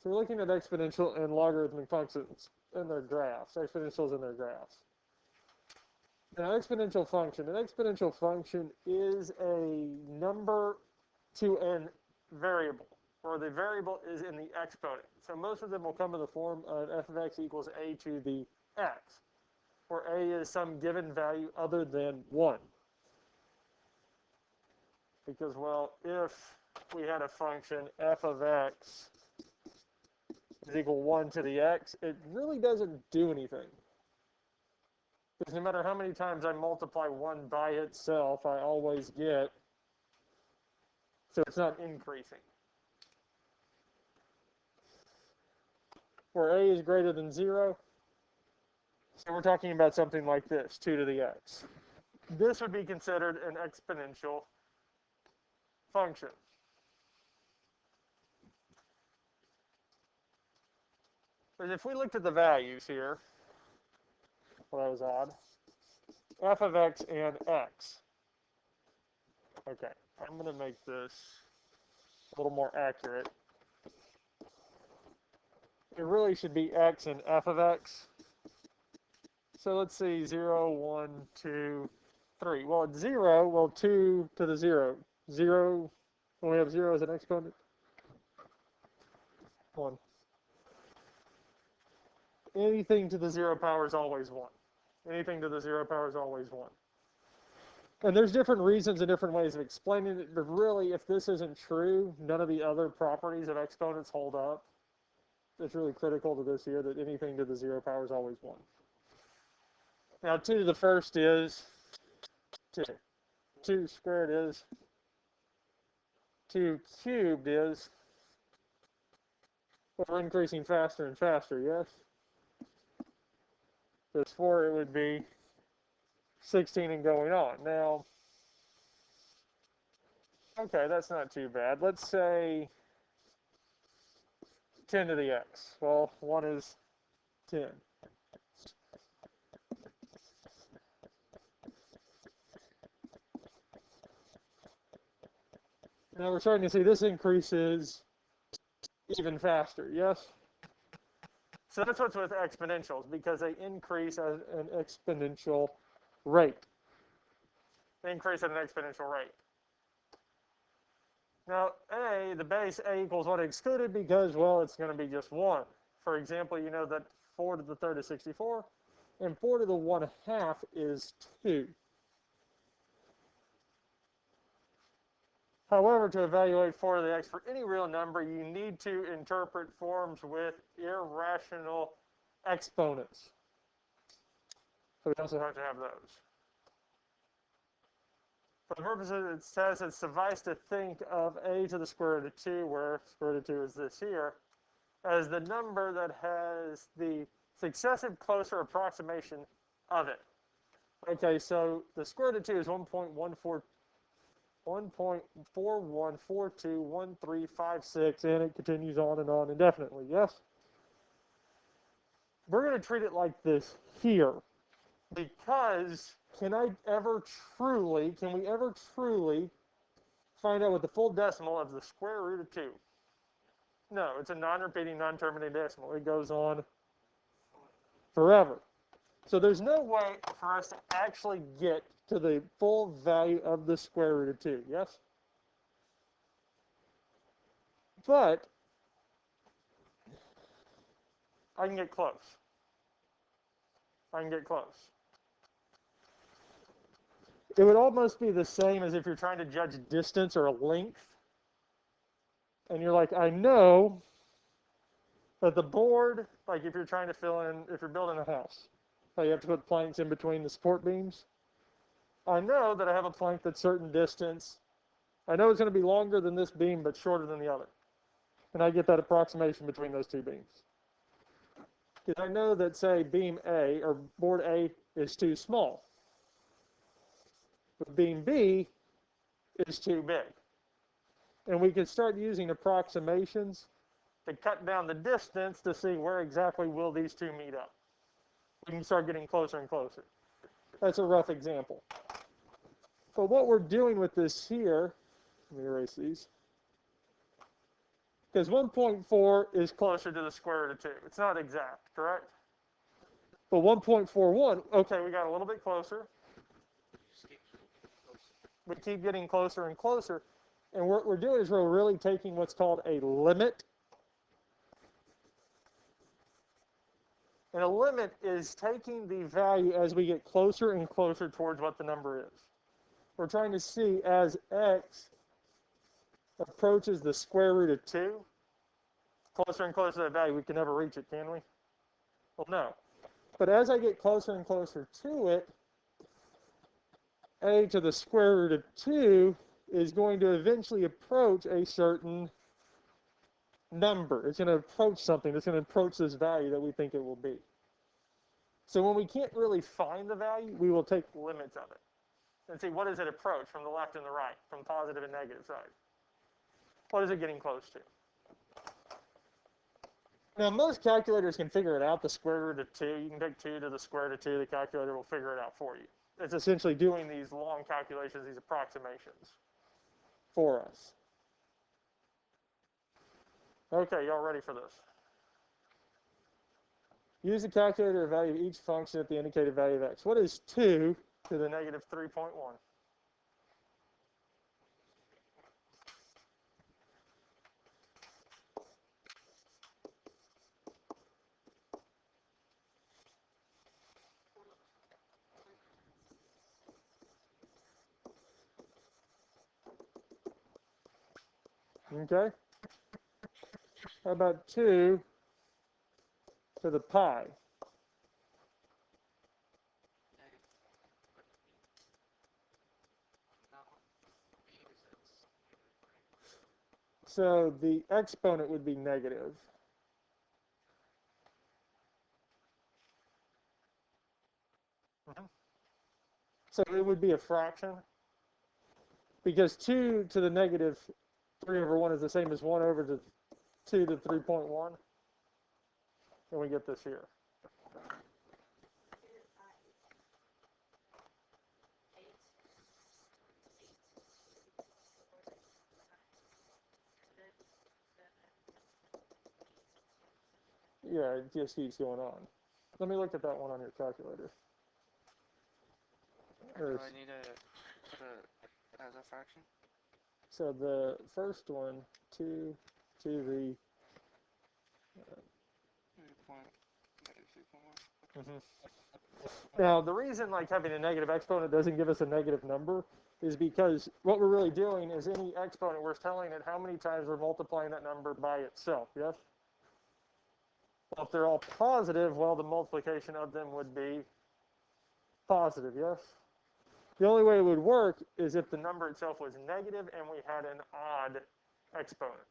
So we're looking at exponential and logarithmic functions in their graphs, exponentials in their graphs. Now, an exponential function is a number to an variable, where the variable is in the exponent. So most of them will come in the form of f of x equals a to the x, where a is some given value other than 1. Because, well, if we had a function f of x is equal 1 to the x, it really doesn't do anything. Because no matter how many times I multiply 1 by itself, I always get, so it's not increasing. Where a is greater than 0, so we're talking about something like this, 2 to the x. This would be considered an exponential function. But if we looked at the values here, well, that was odd. F of x and x. Okay, I'm going to make this a little more accurate. It really should be x and f of x. So let's see, 0, 1, 2, 3. Well, at 0, well, 2 to the 0. 0, when we have 0 as an exponent. 1. Anything to the 0 power is always 1. Anything to the 0 power is always 1. And there's different reasons and different ways of explaining it, but really, if this isn't true, none of the other properties of exponents hold up. It's really critical to this here that anything to the 0 power is always 1. Now, 2 to the first is 2. 2 squared is 2 cubed is, well, we're increasing faster and faster, yes? This 4, it would be 16 and going on. Now, okay, that's not too bad. Let's say 10 to the x. Well, 1 is 10. Now we're starting to see this increases even faster, yes? So that's what's with exponentials, because they increase at an exponential rate. They increase at an exponential rate. Now, a, the base, a equals 1 excluded because, well, it's going to be just 1. For example, you know that 4 to the third is 64, and 4 to the 1/2 is 2. However, to evaluate 4 to the x for any real number, you need to interpret forms with irrational exponents. So we also have to have those. For the purposes, it says it's suffice to think of a to the square root of 2, where square root of 2 is this here, as the number that has the successive closer approximation of it. Okay, so the square root of 2 is 1.41421356, and it continues on indefinitely, yes? We're going to treat it like this here, because can we ever truly find out what the full decimal of the square root of 2? No, it's a non-repeating, non-terminating decimal. It goes on forever. So there's no way for us to actually get to the full value of the square root of 2, yes? But I can get close. It would almost be the same as if you're trying to judge distance or length. And you're like, I know that the board, like if you're trying to if you're building a house, you have to put planks in between the support beams. I know that I have a plank that's certain distance. I know it's going to be longer than this beam, but shorter than the other. And I get that approximation between those two beams. Because I know that, say, beam A, or board A, is too small. But beam B is too big. And we can start using approximations to cut down the distance to see where exactly will these two meet up. We can start getting closer and closer. That's a rough example. But what we're doing with this here, let me erase these. Because 1.4 is closer to the square root of 2. It's not exact, correct? But 1.41, okay, we got a little bit closer. We keep getting closer and closer. And what we're doing is we're really taking what's called a limit. And a limit is taking the value as we get closer and closer towards what the number is. We're trying to see as x approaches the square root of 2, closer and closer to that value, we can never reach it, can we? Well, no. But as I get closer and closer to it, a to the square root of 2 is going to eventually approach a certain number. It's going to approach something. It's going to approach this value that we think it will be. So when we can't really find the value, we will take limits of it and see what does it approach from the left and the right, from positive and negative side. What is it getting close to? Now, most calculators can figure it out, the square root of 2. You can take 2 to the square root of 2. The calculator will figure it out for you. It's essentially doing these long calculations, these approximations for us. Okay, y'all ready for this? Use the calculator to evaluate each function at the indicated value of x. What is 2 to the negative 3.1? Okay. How about 2 to the pi? So the exponent would be negative. So it would be a fraction. Because 2 to the negative 3 over 1 is the same as 1 over the 2 to 3.1. And we get this here. Yeah, it just keeps going on. Let me look at that one on your calculator. Do I need to put it as a fraction? So the first one, 2 to the... 3.1. Now, the reason like having a negative exponent doesn't give us a negative number is because what we're really doing is any exponent, we're telling it how many times we're multiplying that number by itself, yes? Well, if they're all positive, well, the multiplication of them would be positive, yes? The only way it would work is if the number itself was negative and we had an odd exponent.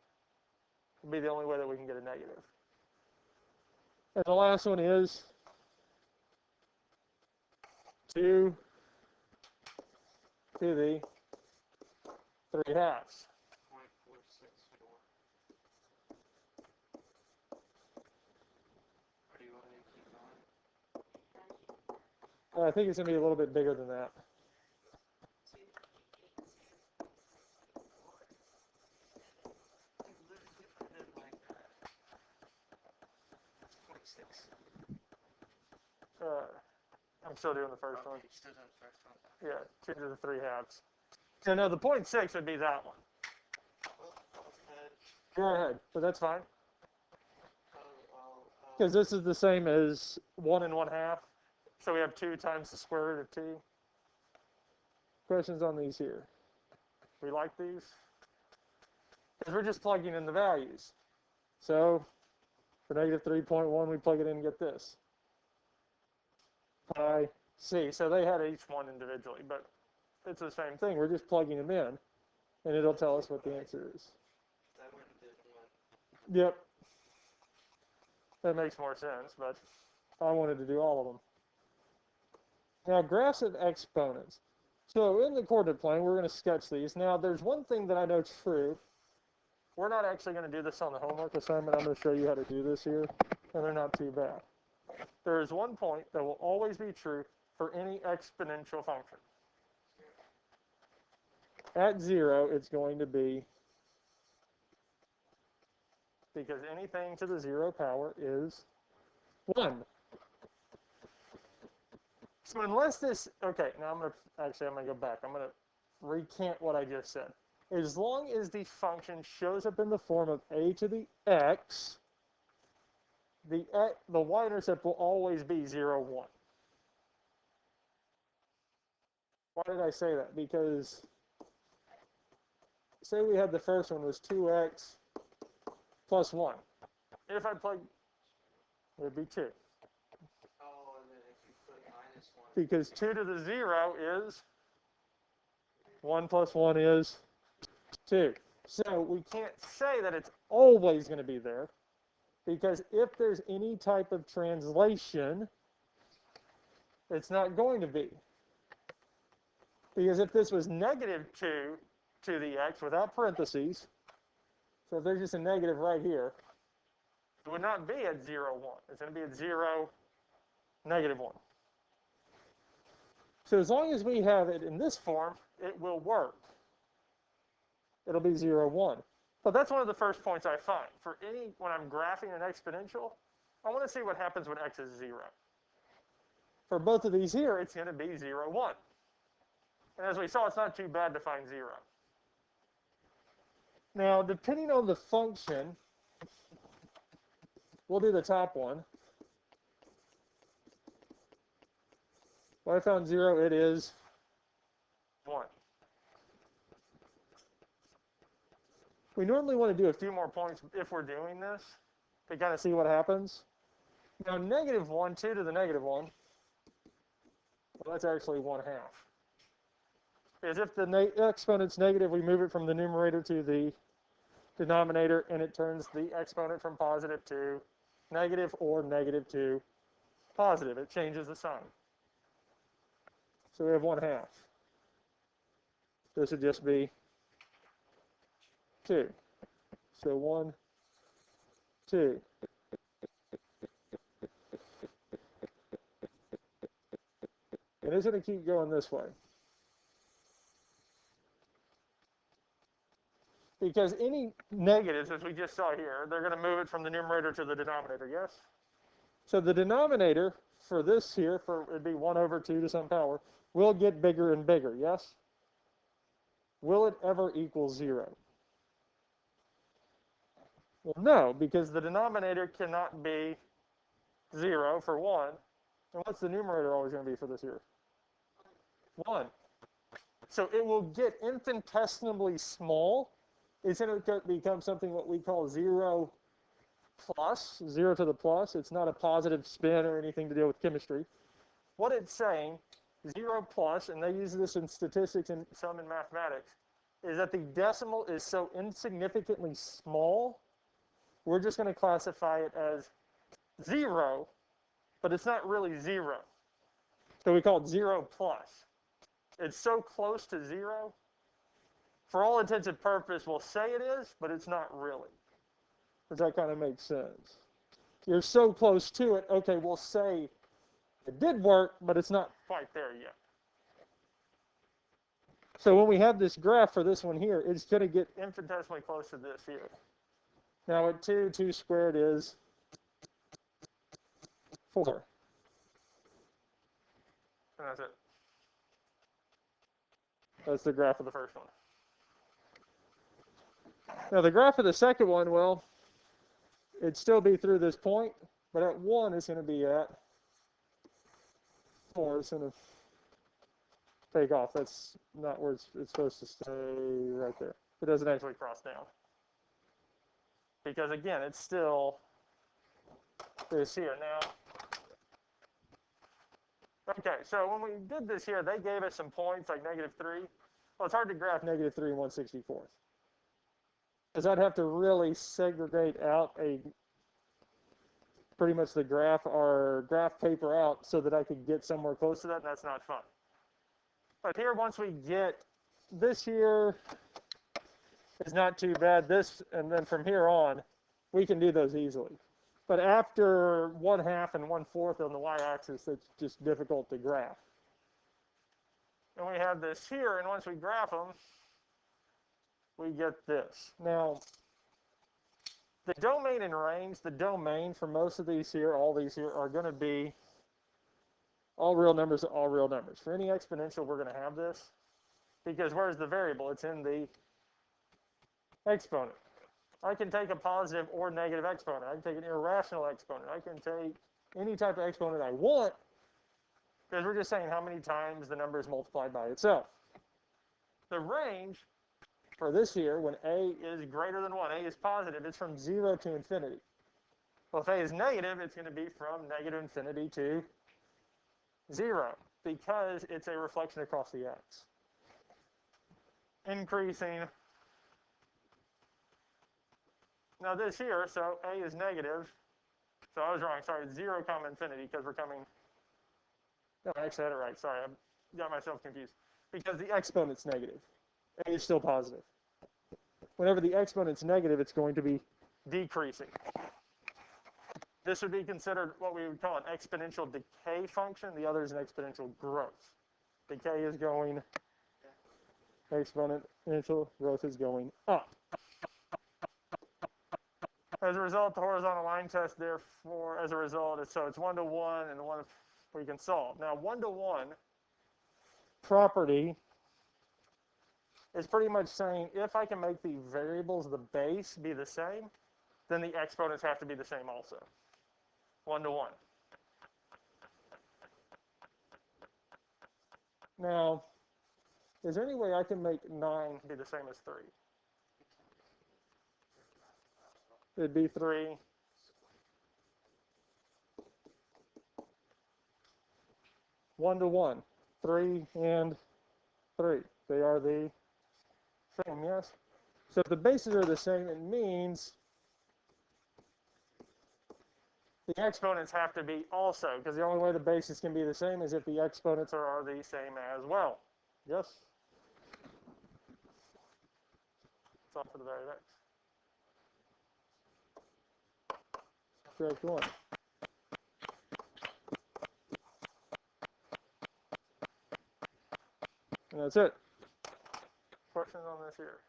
It would be the only way that we can get a negative. And the last one is 2 to the 3 halves. 0.464. Or do you want me to keep going? I think it's going to be a little bit bigger than that. I'm still doing the first one. Still doing the first one. Yeah, 2 to the 3 halves. So no, the 0.6 would be that one. Go ahead, but that's fine. Because this is the same as 1 and 1/2. So we have 2 times the square root of 2. Questions on these here? We like these? Because we're just plugging in the values. So for negative 3.1, we plug it in and get this. Pi c. So they had each one individually, but it's the same thing. We're just plugging them in, and it'll tell us what the answer is. Yep. That makes more sense, but I wanted to do all of them. Now, graphs of exponents. So in the coordinate plane, we're going to sketch these. Now, there's one thing that I know true. We're not actually going to do this on the homework assignment. I'm going to show you how to do this here, and they're not too bad. There is one point that will always be true for any exponential function. At 0, it's going to be because anything to the 0 power is 1. So unless this, okay, now I'm going to go back. I'm going to recant what I just said. As long as the function shows up in the form of a to the x, the y-intercept will always be 0, 1. Why did I say that? Because say we had the first one was 2x plus 1. If I plug, it would be 2. Oh, and then if you put minus 1. Because 2 to the 0 is 1 plus 1 is 2. So we can't say that it's always going to be there, because if there's any type of translation, it's not going to be. Because if this was negative 2 to the x without parentheses, so if there's just a negative right here, it would not be at 0, 1. It's going to be at 0, negative 1. So as long as we have it in this form, it will work. It'll be 0, 1. But that's one of the first points I find. When I'm graphing an exponential, I want to see what happens when x is 0. For both of these here, it's going to be 0, 1. And as we saw, it's not too bad to find 0. Now, depending on the function, we'll do the top one. When I found 0, it is 1. We normally want to do a few more points if we're doing this to kind of see what happens. Now, negative 1, 2 to the negative 1, well, that's actually 1/2. Because if the exponent's negative, we move it from the numerator to the denominator, and it turns the exponent from positive to negative or negative to positive. It changes the sign. So we have 1/2. This would just be 2. So 1, 2. And it's going to keep going this way. Because any negatives, as we just saw here, they're going to move it from the numerator to the denominator, yes? So the denominator for this here, it'd be 1 over 2 to some power, will get bigger and bigger, yes? Will it ever equal 0? Well, no, because the denominator cannot be 0 for 1. And what's the numerator always going to be for this here? 1. So it will get infinitesimally small. It's going to become something what we call 0 plus, 0 to the plus. It's not a positive spin or anything to deal with chemistry. What it's saying, 0 plus, and they use this in statistics and some in mathematics, is that the decimal is so insignificantly small, we're just going to classify it as 0, but it's not really 0. So we call it 0 plus. It's so close to 0, for all intents and purposes, we'll say it is, but it's not really. Does that kind of make sense? You're so close to it, okay, we'll say it did work, but it's not quite there yet. So when we have this graph for this one here, it's going to get infinitesimally close to this here. Now at 2, 2 squared is 4. And that's it. That's the graph of the first one. Now the graph of the second one, well, it'd still be through this point, but at 1 it's going to be at 4. It's going to take off. That's not where it's supposed to stay right there. It doesn't actually cross down. Because again, it's still this here. Now, okay, so when we did this here, they gave us some points like -3. Well, it's hard to graph -3 and 1/64. Because I'd have to really segregate out pretty much the graph or graph paper out so that I could get somewhere close to that, and that's not fun. But here, once we get this here is not too bad. This, and then from here on, we can do those easily. But after 1/2 and 1/4 on the y-axis, it's just difficult to graph. And we have this here, and once we graph them, we get this. Now, The domain and range, the domain for most of these here, all these here, are going to be all real numbers to all real numbers. For any exponential, we're going to have this. Because where's the variable? It's in the exponent. I can take a positive or negative exponent. I can take an irrational exponent. I can take any type of exponent I want, because we're just saying how many times the number is multiplied by itself. The range for this here, when a is greater than 1, a is positive, it's from 0 to infinity. Well, if a is negative, it's going to be from negative infinity to 0, because it's a reflection across the x. Increasing. Now this here, so a is negative. So I was wrong. Sorry, it's 0, infinity, because we're coming. No, I actually had it right. Sorry, I got myself confused. Because the exponent's negative. A is still positive. Whenever the exponent's negative, it's going to be decreasing. This would be considered what we would call an exponential decay function. The other is an exponential growth. Decay is going, exponential growth is going up. As a result, the horizontal line test, therefore, as a result, it's 1 to 1, and the one we can solve. Now, 1 to 1 property is pretty much saying if I can make the variables, the base, be the same, then the exponents have to be the same also. 1 to 1. Now, is there any way I can make 9 be the same as 3? It'd be 3. 1 to 1. 3 and 3. They are the same, yes? So if the bases are the same, it means the exponents have to be also, because the only way the bases can be the same is if the exponents are the same as well. Yes? It's all for the value of x. Correct one. And that's it. Questions on this here?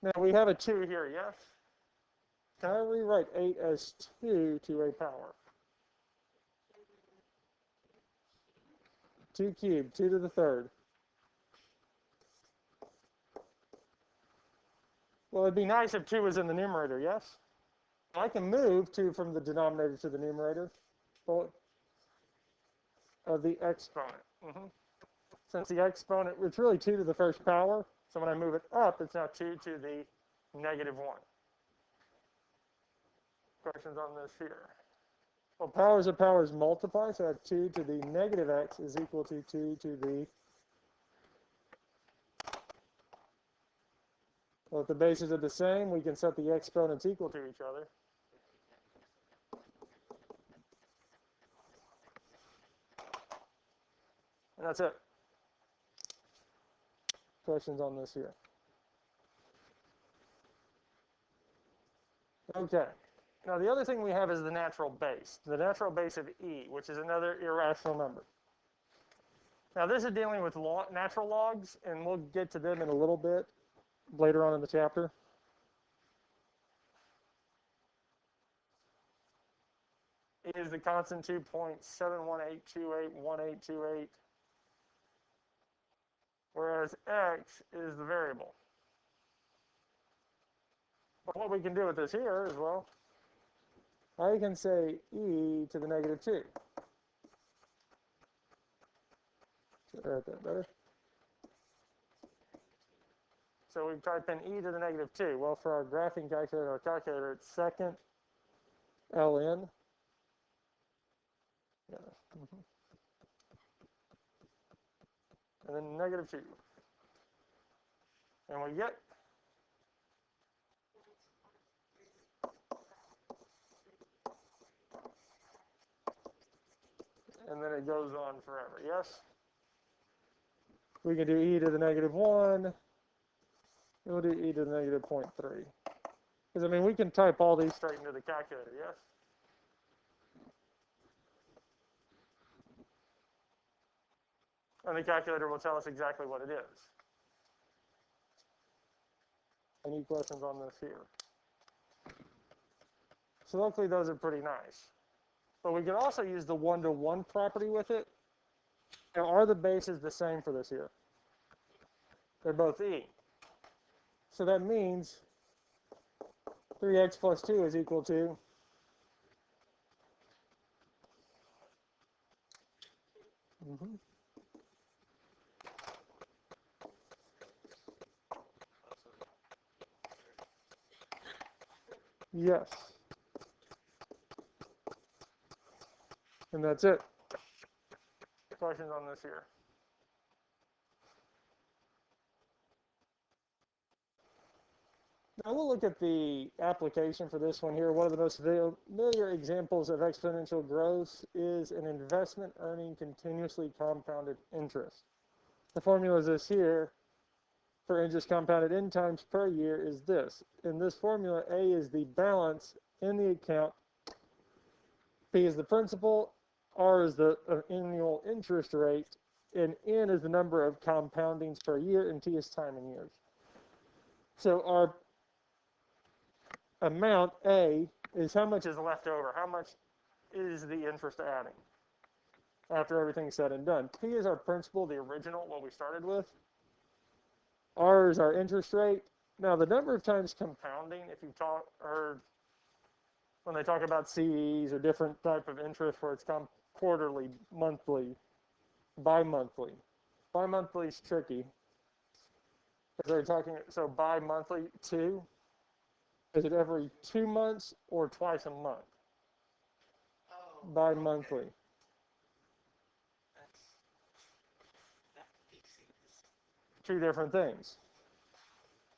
Now we have a 2 here, yes? Can I rewrite 8 as 2 to a power? 2 cubed, 2 to the third. Well, it'd be nice if 2 was in the numerator, yes? I can move 2 from the denominator to the numerator of the exponent. Since the exponent, it's really 2 to the first power, so when I move it up, it's now 2 to the negative 1. Questions on this here? Well, powers of powers multiply, so I have 2 to the negative x is equal to 2 to the... Well, if the bases are the same, we can set the exponents equal to each other. And that's it. Questions on this here? Okay. Now, the other thing we have is the natural base of e, which is another irrational number. Now, this is dealing with natural logs, and we'll get to them in a little bit later on in the chapter. E is the constant 2.718281828, whereas x is the variable. But what we can do with this here as well, I can say e to the negative 2. Write that better. So we type in e to the negative 2. Well, for our graphing calculator, it's second ln. Yeah. And then negative 2. And we get and then it goes on forever, yes? We can do e to the negative 1. We'll do e to the negative 0.3. Because, I mean, we can type all these straight into the calculator, yes? And the calculator will tell us exactly what it is. Any questions on this here? So luckily those are pretty nice. But we can also use the one-to-one property with it. Now, are the bases the same for this here? They're both e. So that means 3x plus 2 is equal to yes. And that's it. Questions on this here? Now we'll look at the application for this one here. One of the most familiar examples of exponential growth is an investment earning continuously compounded interest. The formula is this here. For interest compounded n times per year is this. In this formula, A is the balance in the account, P is the principal, R is the annual interest rate, and N is the number of compoundings per year, and T is time in years. So our amount, A, is how much is left over. How much is the interest adding after everything's said and done. P is our principal, the original, what we started with. R is our interest rate. Now, the number of times compounding, if you've heard when they talk about CEs or different type of interest where it's quarterly, monthly, bi-monthly. Bi-monthly is tricky. Because they're talking, so bi-monthly, 2. Is it every 2 months or twice a month? Oh, Bi-monthly. Okay. Two different things.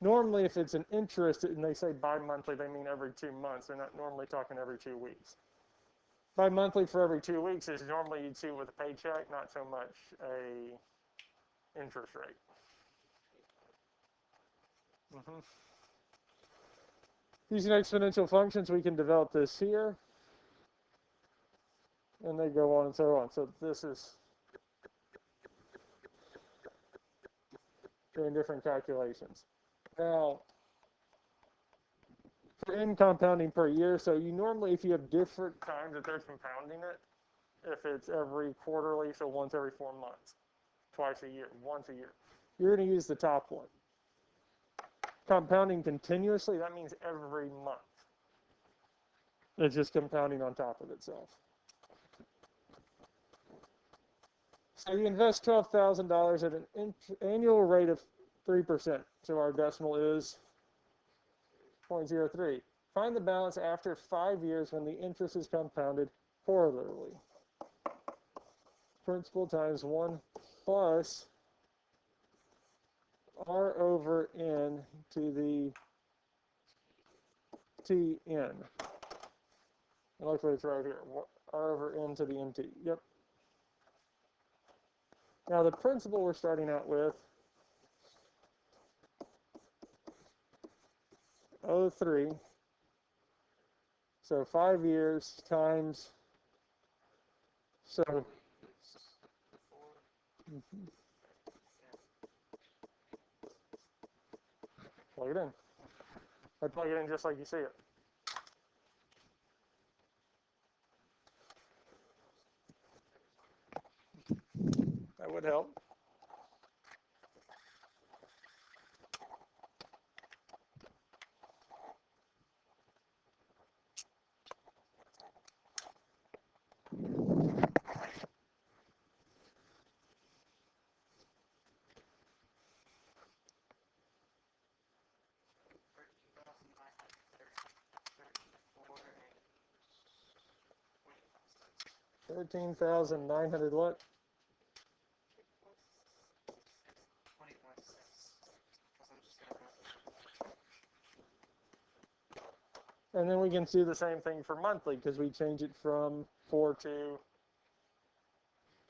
Normally, if it's an interest and they say bi-monthly, they mean every 2 months. They're not normally talking every 2 weeks. Bi-monthly for every 2 weeks is normally you'd see with a paycheck, not so much a interest rate. Using exponential functions, we can develop this here. And they go on and so on. So this is doing different calculations. Now, for n compounding per year, so you normally, if you have different times that they're compounding it, if it's every quarterly, so once every 4 months, twice a year, once a year, you're going to use the top one. Compounding continuously, that means every month. It's just compounding on top of itself. So you invest $12,000 at an annual rate of 3%. So our decimal is 0.03. Find the balance after 5 years when the interest is compounded quarterly. Principal times 1 plus R over N to the Tn. And luckily it's right here. R over N to the Nt. Yep. Now the principal we're starting out with, 0.03. So 5 years times, so, plug it in. I plug it in just like you see it. That would help. $13,900 what? 21 cents. And then we can do the same thing for monthly because we change it from 4 to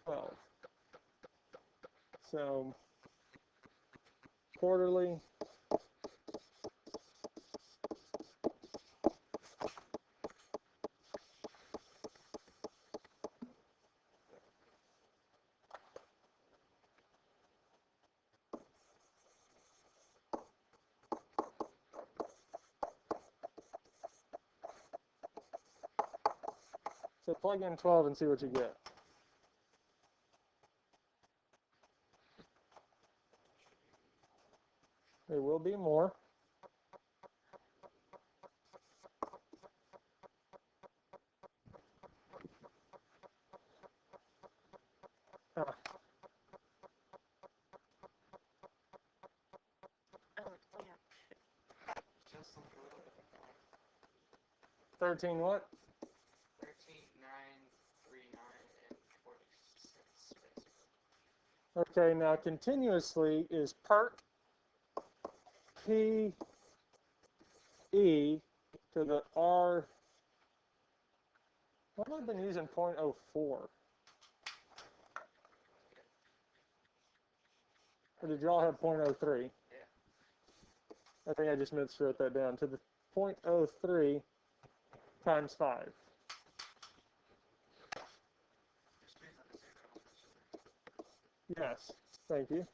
12. So quarterly. So plug in 12 and see what you get. There will be more. Yeah. 13 what? 13, 9, 3, 9, and 46. Okay, now continuously is part P E to the R. Why have I been using 0.04? Or did y'all have 0.03? Yeah. I think I just meant to write that down. To the 0.03 times 5. Yes, thank you.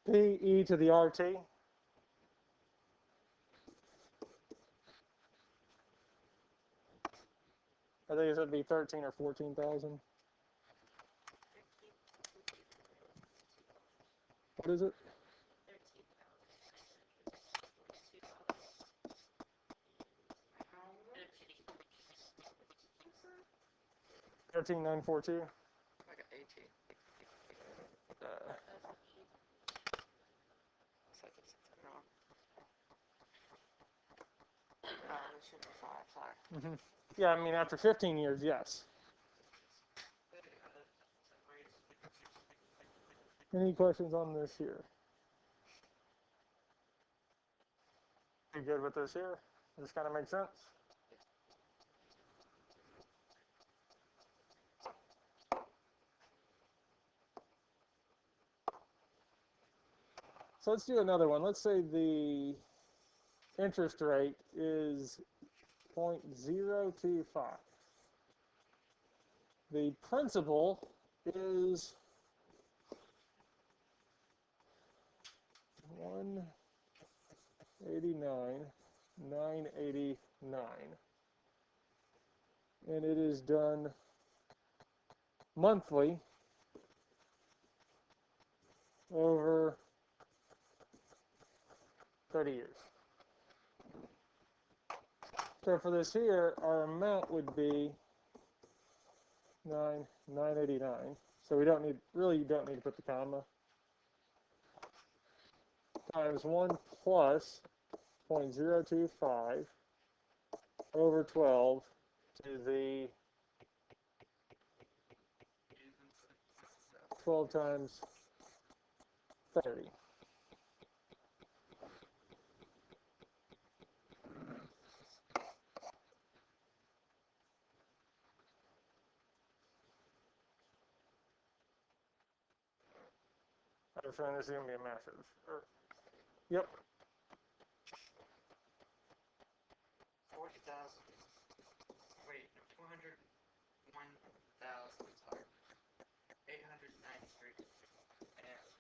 PE to the RT. I think it would be 13 or 14,000. What is it? 13,942. I got 18. So I did something wrong. Oh, this should be 5, sorry. Yeah, I mean, after 15 years, yes. Any questions on this here? You good with this here? This kind of makes sense? So let's do another one. Let's say the interest rate is 0.025. The principal is 189,989, and it is done monthly over 30 years. So for this here, our amount would be 989. So we don't need, really you don't need to put the comma. Times 1 plus 0.025 over 12 to the 12 times 30. I have a feeling this is going to be a massive. Yep. 40,000. Wait, no, 201,000. Sorry. 893 and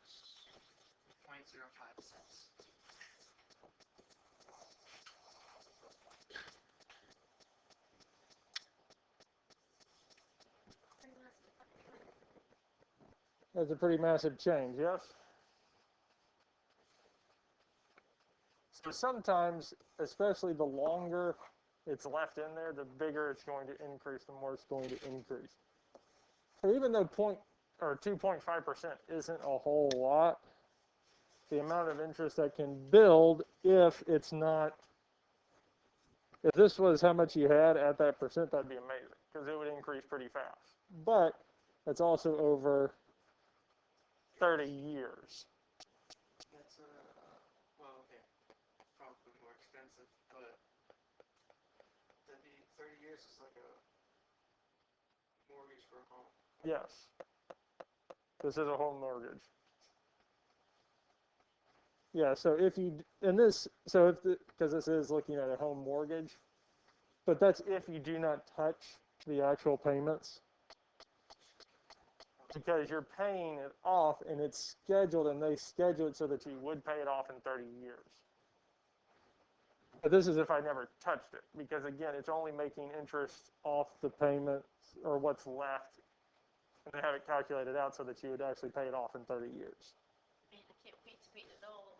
0.05 cents. That's a pretty massive change, yes? So sometimes, especially the longer it's left in there, the bigger it's going to increase, the more it's going to increase. So even though 2.5% isn't a whole lot, the amount of interest that can build if it's not, if this was how much you had at that percent, that'd be amazing because it would increase pretty fast. But that's also over 30 years. That's well, okay, probably more expensive, but the 30 years is like a mortgage for a home. Yes. This is a home mortgage. Yeah, so if you, in this, so if the, because this is looking at a home mortgage, but that's if you do not touch the actual payments. because you're paying it off and it's scheduled, and they schedule it so that you would pay it off in 30 years. But this is if I never touched it, because again, it's only making interest off the payments or what's left, and they have it calculated out so that you would actually pay it off in 30 years. Man, I can't wait to meet it all.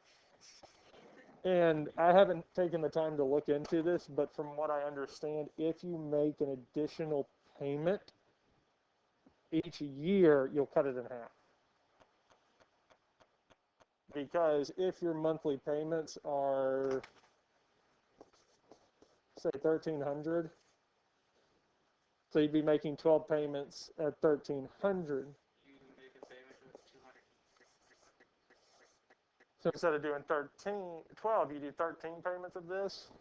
And I haven't taken the time to look into this, but from what I understand, if you make an additional payment each year, you'll cut it in half. Because if your monthly payments are, say, $1,300, so you'd be making 12 payments at $1,300. You make a payment of 200. So instead of doing 12, you do 13 payments of this.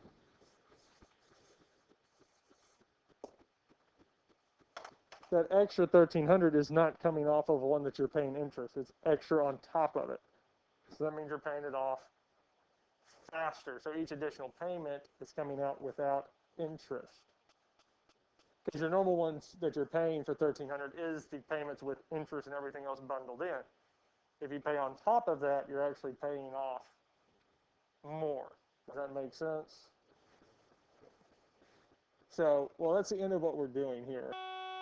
That extra 1,300 is not coming off of one that you're paying interest. It's extra on top of it. So that means you're paying it off faster. So each additional payment is coming out without interest. Because your normal ones that you're paying for 1,300 is the payments with interest and everything else bundled in. If you pay on top of that, you're actually paying off more. Does that make sense? So, well, that's the end of what we're doing here.